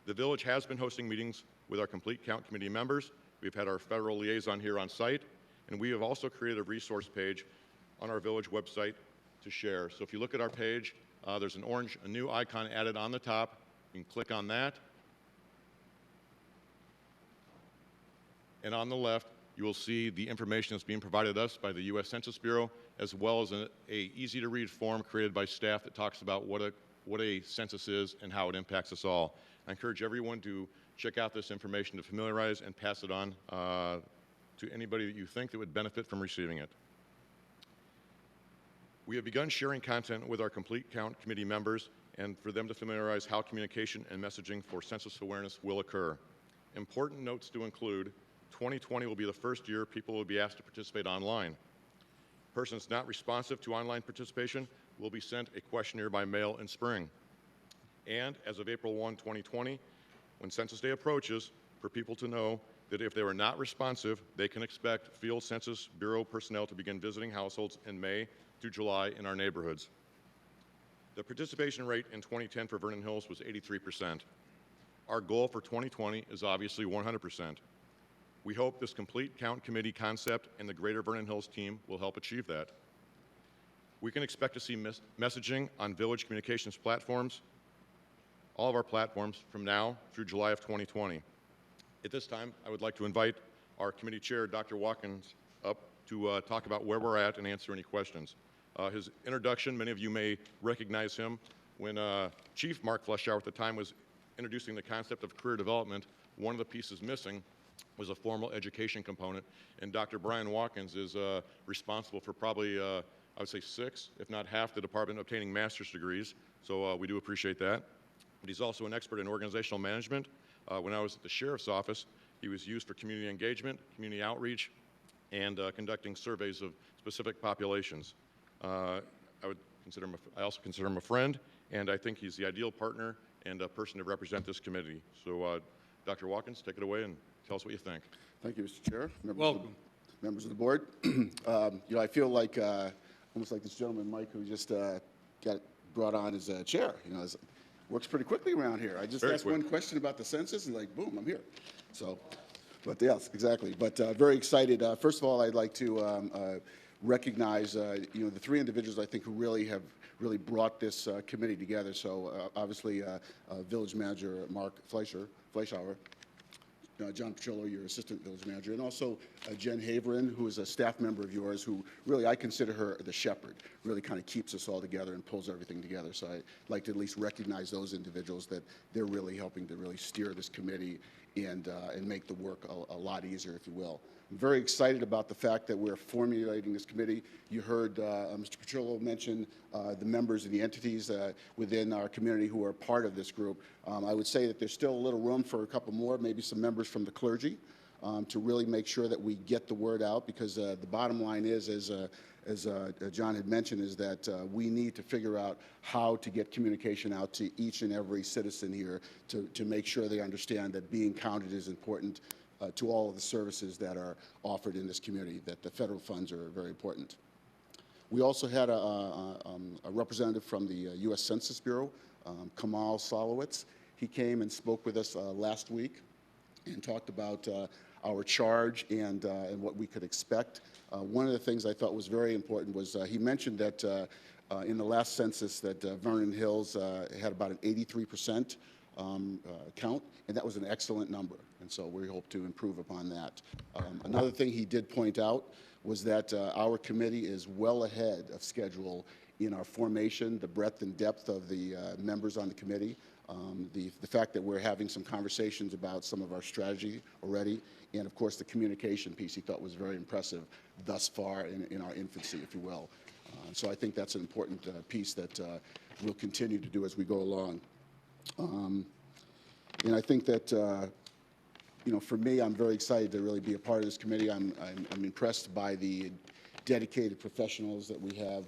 The village has been hosting meetings with our complete count committee members. We've had our federal liaison here on site, and we have also created a resource page on our village website to share. So if you look at our page, there's a new icon added on the top. You can click on that. And on the left, you will see the information that's being provided us by the U.S. Census Bureau, as well as a easy-to-read form created by staff that talks about what a census is and how it impacts us all. I encourage everyone to check out this information to familiarize and pass it on to anybody that you think that would benefit from receiving it. We have begun sharing content with our Complete Count Committee members and for them to familiarize how communication and messaging for census awareness will occur. Important notes to include: 2020 will be the first year people will be asked to participate online. Persons not responsive to online participation will be sent a questionnaire by mail in spring. And as of April 1, 2020, when Census Day approaches, for people to know that if they were not responsive, they can expect Field Census Bureau personnel to begin visiting households in May through July in our neighborhoods. The participation rate in 2010 for Vernon Hills was 83%. Our goal for 2020 is obviously 100%. We hope this complete count committee concept and the Greater Vernon Hills team will help achieve that. We can expect to see messaging on village communications platforms, all of our platforms, from now through July of 2020. At this time, I would like to invite our committee chair, Dr. Watkins, up to talk about where we're at and answer any questions. His introduction, many of you may recognize him when Chief Mark Fleschauer at the time was introducing the concept of career development. One of the pieces missing was a formal education component, and Dr. Brian Watkins is responsible for probably, I would say 6, if not half, the department obtaining master's degrees, so we do appreciate that. But he's also an expert in organizational management. When I was at the sheriff's office, he was used for community engagement, community outreach, and conducting surveys of specific populations. I also consider him a friend, and I think he's the ideal partner and a person to represent this committee. So Dr. Watkins, take it away and tell us what you think. Thank you, Mr. Chair. Welcome. Members of the board. I feel like, almost like this gentleman, Mike, who just got brought on as a chair. Works pretty quickly around here. I just Very asked quick. one question about the census, and like, boom, I'm here. So, but yes, exactly. But very excited. First of all, I'd like to recognize, the three individuals I think who really have brought this committee together. So obviously, Village Manager Mark Fleischauer, John Petrillo, your assistant village manager, and also Jen Haverin, who is a staff member of yours, who really, I consider her the shepherd, really kind of keeps us all together and pulls everything together. So I'd like to at least recognize those individuals, that they're really helping to really steer this committee and make the work a lot easier, if you will. I'm very excited about the fact that we're formulating this committee. You heard Mr. Petrillo mention the members of the entities within our community who are part of this group. I would say that there's still a little room for a couple more, maybe some members from the clergy, to really make sure that we get the word out, because the bottom line is, as John had mentioned, is that we need to figure out how to get communication out to each and every citizen here to make sure they understand that being counted is important to all of the services that are offered in this community, that the federal funds are very important. We also had a representative from the U.S. Census Bureau, Kamal Salowitz. He came and spoke with us last week and talked about our charge and what we could expect. One of the things I thought was very important was he mentioned that in the last census that Vernon Hills had about an 83% count, and that was an excellent number, and so we hope to improve upon that. Another thing he did point out was that our committee is well ahead of schedule in our formation, the breadth and depth of the members on the committee, the fact that we're having some conversations about some of our strategy already, and of course the communication piece he thought was very impressive thus far in our infancy, if you will. So I think that's an important piece that we'll continue to do as we go along. And I think that, for me, I'm very excited to really be a part of this committee. I'm impressed by the dedicated professionals that we have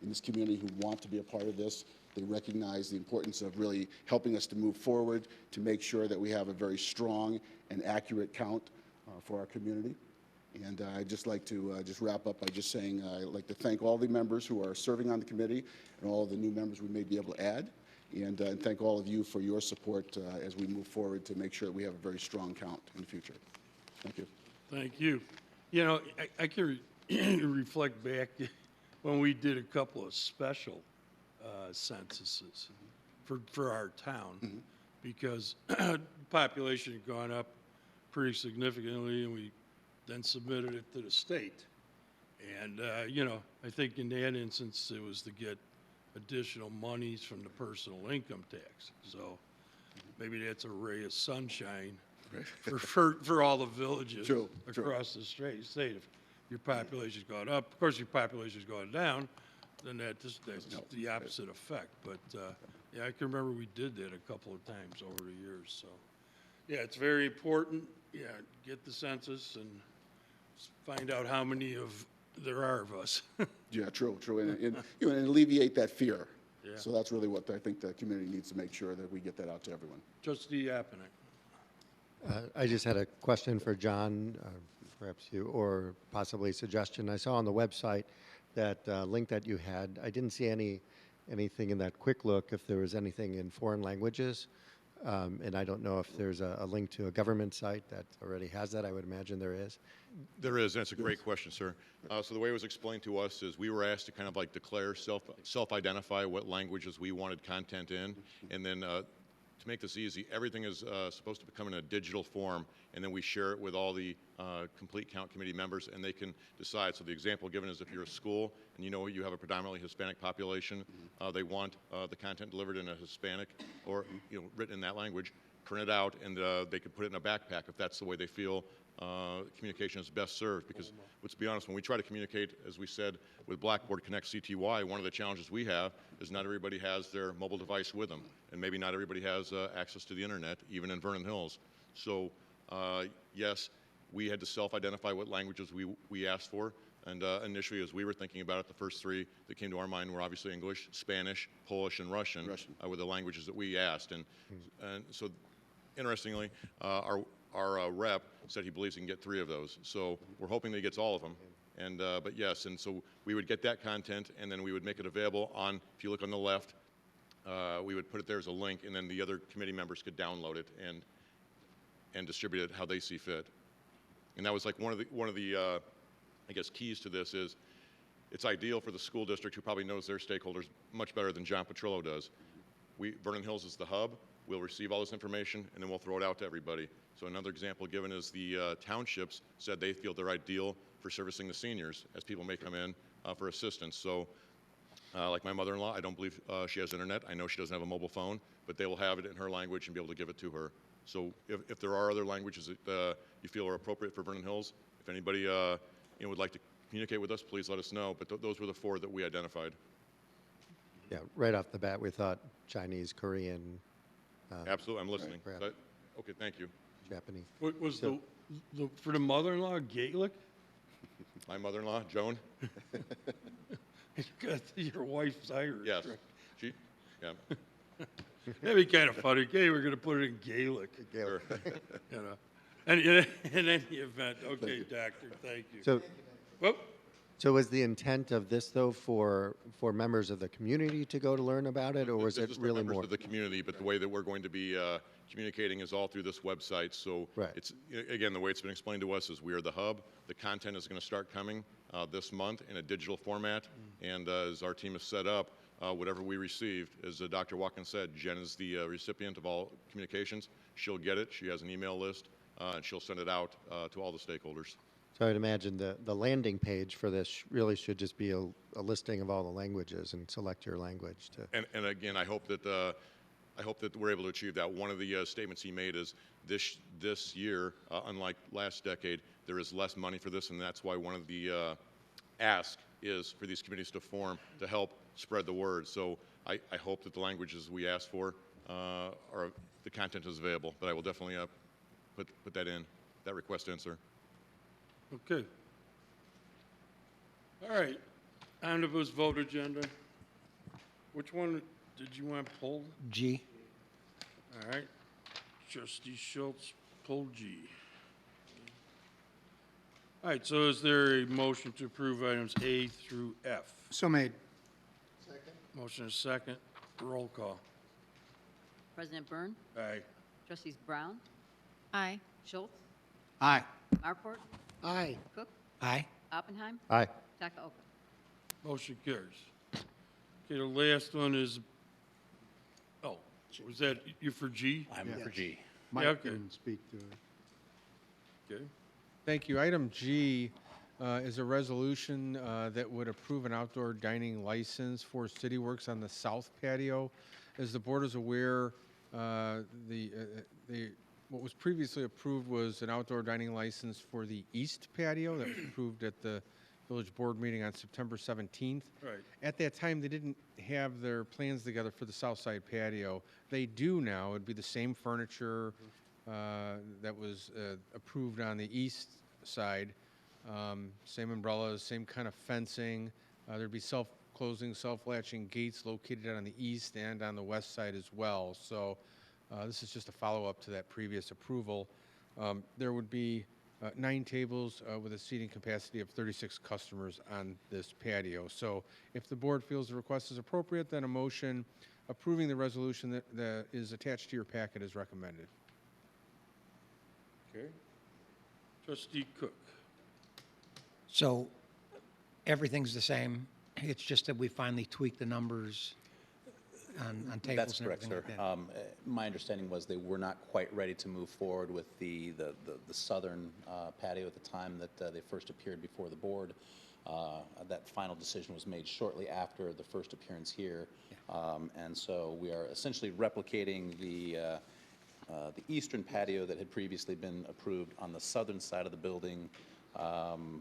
in this community who want to be a part of this. They recognize the importance of really helping us to move forward, to make sure that we have a very strong and accurate count for our community. And I'd just like to just wrap up by just saying I'd like to thank all the members who are serving on the committee and all the new members we may be able to add. And thank all of you for your support as we move forward to make sure that we have a very strong count in the future. Thank you. Thank you. I can reflect back when we did a couple of special censuses for our town, because population had gone up pretty significantly, and we then submitted it to the state. And, I think in that instance, it was to get additional monies from the personal income tax. So maybe that's a ray of sunshine for all the villages across the state. If your population's gone up, of course your population's gone down, then that's the opposite effect. But yeah, I can remember we did that a couple of times over the years. So yeah, it's very important. Yeah, get the census and find out how many there are of us. Yeah, true, and alleviate that fear. Yeah. So that's really what I think the community needs to make sure that we get that out to everyone. Trustee Apenick. I just had a question for John, perhaps you, or possibly a suggestion. I saw on the website that link that you had. I didn't see anything in that quick look if there was anything in foreign languages. And I don't know if there's a link to a government site that already has that. I would imagine there is. There is, and it's a great question, sir. So the way it was explained to us is we were asked to kind of like declare, self-identify what languages we wanted content in, and then to make this easy, everything is supposed to become in a digital form, and then we share it with all the complete count committee members, and they can decide. So the example given is if you're a school and you have a predominantly Hispanic population, they want the content delivered in a Hispanic or written in that language, print it out, and they could put it in a backpack if that's the way they feel communication is best served. Because let's be honest, when we try to communicate, as we said, with Blackboard Connect CTY, one of the challenges we have is not everybody has their mobile device with them, and maybe not everybody has access to the internet, even in Vernon Hills. So yes, we had to self-identify what languages we asked for, and initially, as we were thinking about it, the first three that came to our mind were obviously English, Spanish, Polish, and Russian. Were the languages that we asked, and so interestingly, our rep said he believes he can get 3 of those. So we're hoping that he gets all of them. And, but yes, and so we would get that content, and then we would make it available on, if you look on the left, we would put it there as a link, and then the other committee members could download it and distribute it how they see fit. And that was like one of the I guess, keys to this is it's ideal for the school district who probably knows their stakeholders much better than John Petrillo does. Vernon Hills is the hub. We'll receive all this information, and then we'll throw it out to everybody. So another example given is the townships said they feel they're ideal for servicing the seniors as people may come in for assistance. So like my mother-in-law, I don't believe she has internet. I know she doesn't have a mobile phone, but they will have it in her language and be able to give it to her. So if there are other languages that you feel are appropriate for Vernon Hills, if anybody would like to communicate with us, please let us know. But those were the 4 that we identified. Yeah, right off the bat, we thought Chinese, Korean. Absolutely, I'm listening. Right. Okay, thank you. Japanese. What was So- for the mother-in-law, Gaelic? My mother-in-law, Joan? Your wife's Irish. Yes. right? She, yeah. That'd be kind of funny. Okay, we're going to put it in Gaelic. Sure. You know. And in any event, okay, doctor, thank you. So, Whoop. so was the intent of this, though, for members of the community to go to learn about it, or was This it is for really members more? of the community, but the way that we're going to be communicating is all through this website. So Right. it's, again, the way it's been explained to us is we are the hub. The content is going to start coming this month in a digital format. And as our team is set up, whatever we received, as Dr. Watkins said, Jen is the recipient of all communications. She'll get it. She has an email list, and she'll send it out to all the stakeholders. So I'd imagine the landing page for this really should just be a listing of all the languages and select your language to. And again, I hope that we're able to achieve that. One of the statements he made is this year, unlike last decade, there is less money for this, and that's why one of the ask is for these committees to form to help spread the word. So I hope that the languages we ask for are the content is available, but I will definitely put that in, that request in, sir. Okay. All right, omnibus vote agenda. Which one did you want pulled? G. All right, trustee Schultz, pull G. All right, so is there a motion to approve items A through F? So made. Motion is second, roll call. President Byrne, Aye. Trustees Brown, Aye. Schultz, Aye. Marport, Aye. Cook, Aye. Oppenheim, Aye. Takaoka. Motion carries. Okay, the last one is, oh, was that you for G? I'm for G. Mike okay. can speak to it. Okay. Thank you. Item G is a resolution that would approve an outdoor dining license for CityWorks on the south patio. As the board is aware, what was previously approved was an outdoor dining license for the east patio that was approved at the village board meeting on September 17th. Right. At that time, they didn't have their plans together for the south side patio. They do now. It'd be the same furniture that was approved on the east side. Same umbrellas, same kind of fencing. There'd be self-closing, self-latching gates located on the east and on the west side as well. So this is just a follow-up to that previous approval. There would be 9 tables with a seating capacity of 36 customers on this patio. So if the board feels the request is appropriate, then a motion approving the resolution that is attached to your packet is recommended. Okay. Trustee Cook. So everything's the same. It's just that we finally tweaked the numbers on tables That's and correct, everything sir. like that. My understanding was they were not quite ready to move forward with the southern patio at the time that they first appeared before the board. That final decision was made shortly after the first appearance here. And so we are essentially replicating the eastern patio that had previously been approved on the southern side of the building,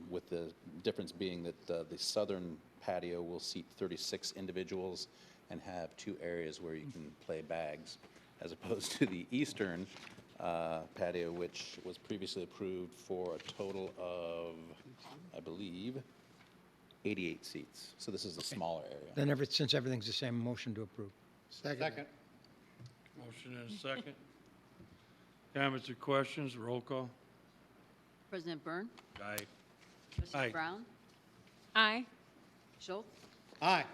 with the difference being that the southern patio will seat 36 individuals and have 2 areas where you can play bags, as opposed to the eastern patio, which was previously approved for a total of, I believe, 88 seats. So this is a smaller area. Then since everything's the same, motion to approve. Second. Motion and a second. Comments or questions? Roll call. President Byrne? Aye. Trustee Aye. Brown? Aye. Schultz? Aye.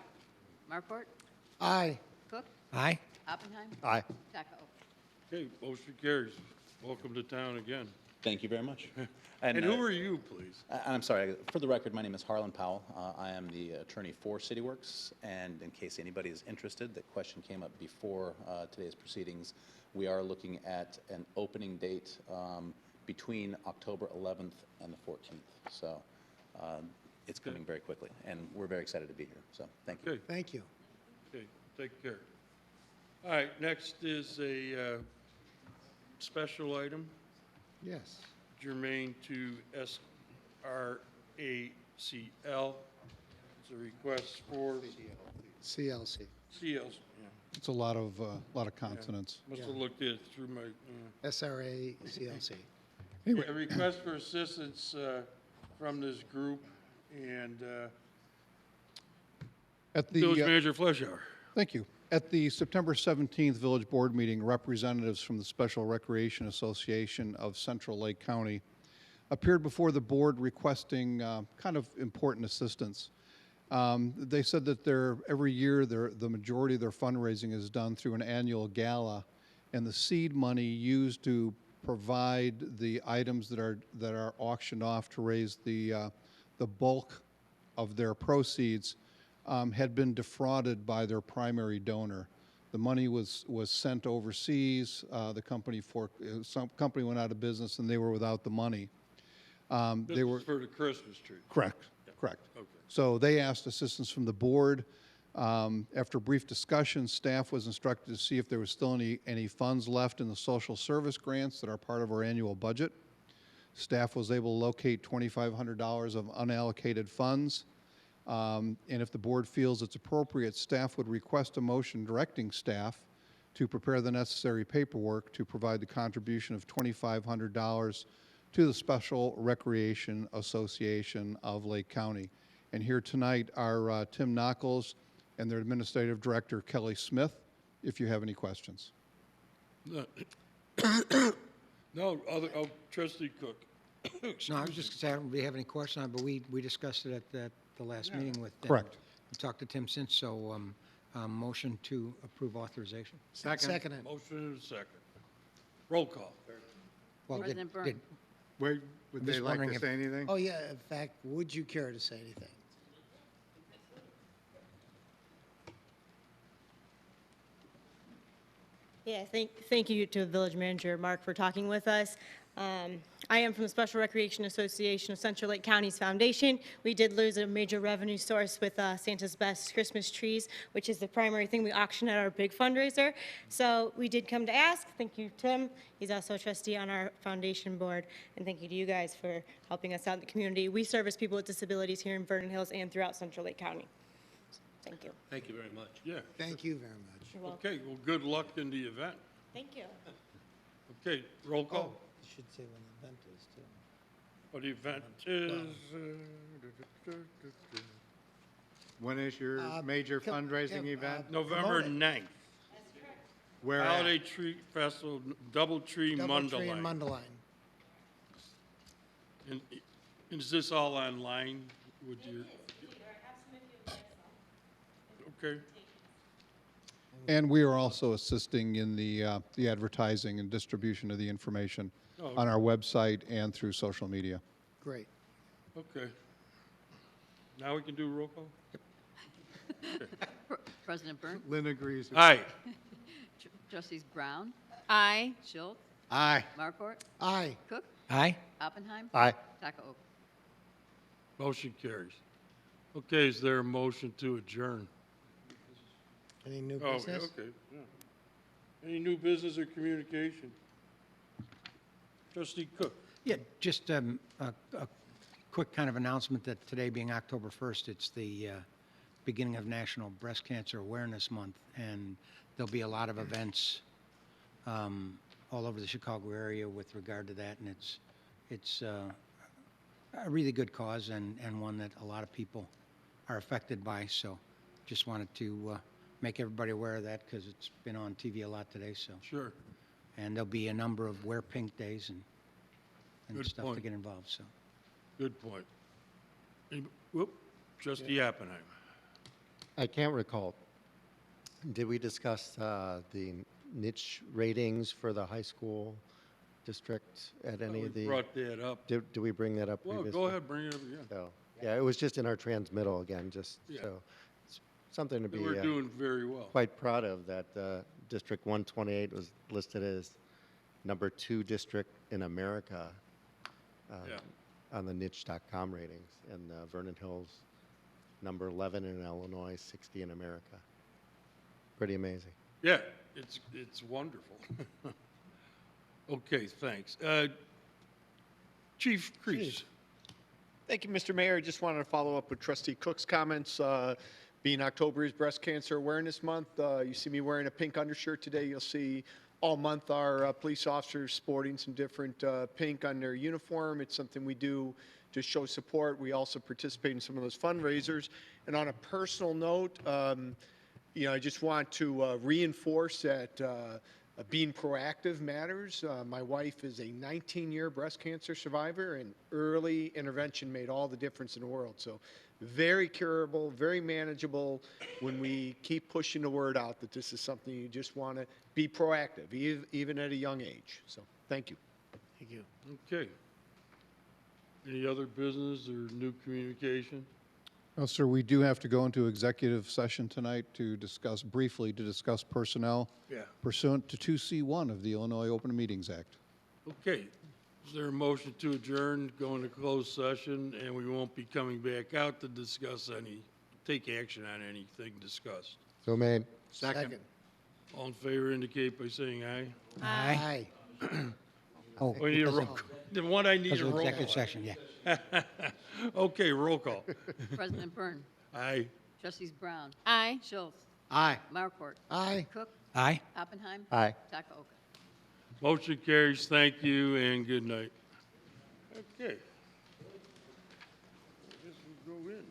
Markwart? Aye. Cook? Aye. Oppenheim? Aye. Taco? Okay, motion carries. Welcome to town again. Thank you very much. And who are you, please? I'm sorry, for the record, my name is Harlan Powell. I am the attorney for CityWorks, and in case anybody is interested, the question came up before today's proceedings. We are looking at an opening date between October 11th and the 14th. So it's coming very quickly, and we're very excited to be here. So thank you. Okay, Thank you. okay, take care. All right, next is a special item Yes. germane to SRA CL. It's a request for CLC. CLs. It's a lot of consonants. Must have looked it through my, SRA CLC. Anyway. a request for assistance from this group, and At the, Village Manager Fleischower. Thank you. At the September 17th Village Board meeting, representatives from the Special Recreation Association of Central Lake County appeared before the board requesting kind of important assistance. They said that every year the majority of their fundraising is done through an annual gala, and the seed money used to provide the items that are auctioned off to raise the bulk of their proceeds had been defrauded by their primary donor. The money was sent overseas. Some company went out of business, and they were without the money. This is for the Christmas tree. Correct. Okay. So they asked assistance from the board. After brief discussion, staff was instructed to see if there was still any funds left in the social service grants that are part of our annual budget. Staff was able to locate $2,500 of unallocated funds. And if the board feels it's appropriate, staff would request a motion directing staff to prepare the necessary paperwork to provide the contribution of $2,500 to the Special Recreation Association of Lake County. And here tonight are Tim Knuckles and their Administrative Director, Kelly Smith, if you have any questions. No, Trustee Cook. No, I was just saying, I don't really have any questions on it, but we discussed it at the last meeting with them. Correct. We talked to Tim since, so motion to approve authorization. Second. Motion and a second. Roll call. Well, President Byrne. Would they Just like wondering to if- say anything? Oh, yeah, in fact, would you care to say anything? Yeah, thank you to Village Manager Mark for talking with us. I am from the Special Recreation Association of Central Lake County's Foundation. We did lose a major revenue source with Santa's Best Christmas trees, which is the primary thing we auction at our big fundraiser. So we did come to ask. Thank you, Tim. He's also a trustee on our foundation board. And thank you to you guys for helping us out in the community. We service people with disabilities here in Vernon Hills and throughout Central Lake County. Thank you. Thank you very much. Yeah. Thank you very much. You're welcome. Okay, well, good luck in the event. Thank you. Okay, roll call. You should say when the event is, too. Well, the event is, When is your major fundraising event? November promote it. 9th. Where Holiday at? Tree Festival, Doubletree Doubletree and Mundelein. Mundelein. And is this all online with your? Okay, And we are also assisting in the advertising and distribution of the information Oh, on our website and through social media. Great. okay. Now we can do roll call? President Byrne. Lynn agrees. Aye. Trustees Brown? Aye. Schultz? Aye. Markwart? Aye. Cook? Aye? Oppenheim? Aye. Taco? Motion carries. Okay, is there a motion to adjourn? Any new Oh, business? okay, yeah. Any new business or communication? Trustee Cook. Yeah, just a quick kind of announcement that today being October 1st, it's the beginning of National Breast Cancer Awareness Month, and there'll be a lot of events all over the Chicago area with regard to that, and it's a really good cause and one that a lot of people are affected by, so just wanted to make everybody aware of that because it's been on TV a lot today, so. Sure. And there'll be a number of Wear Pink days and Good stuff to point. get involved, so. Good point. Whoop, Trustee Oppenheim. I can't recall. Did we discuss the niche ratings for the high school district at any We of the? brought that up. Did we bring that up Well, previously? go ahead, bring it up again. So, yeah, it was just in our transmittal again, just Yeah. so, it's something to be We're doing very well. quite proud of, that District 128 was listed as #2 district in America Yeah. on the niche.com ratings, and Vernon Hills, #11 in Illinois, 60 in America. Pretty amazing. Yeah, it's wonderful. Okay, thanks. Chief Crease. Thank you, Mr. Mayor. I just wanted to follow up with Trustee Cook's comments. Being October is Breast Cancer Awareness Month, you see me wearing a pink undershirt today. You'll see all month our police officers sporting some different pink on their uniform. It's something we do to show support. We also participate in some of those fundraisers. And on a personal note, I just want to reinforce that being proactive matters. My wife is a 19-year breast cancer survivor, and early intervention made all the difference in the world. So very curable, very manageable when we keep pushing the word out that this is something you just want to be proactive, even at a young age. So thank you. Thank you. Okay. Any other business or new communication? No, sir, we do have to go into executive session tonight to discuss personnel Yeah. pursuant to 2C1 of the Illinois Open Meetings Act. Okay. Is there a motion to adjourn, go into closed session, and we won't be coming back out to take action on anything discussed? So made. Second. All in favor indicate by saying aye. Aye. Oh, We need a because roll of- call. The one I need because a of roll executive call. session, yeah. Okay, roll call. President Byrne, Aye. Trustees Brown, Aye. Schultz, Aye. Markwart, Aye. Cook, Aye? Oppenheim. Aye. Takaoka. Motion carries. Thank you and good night. Okay. I guess we'll go in.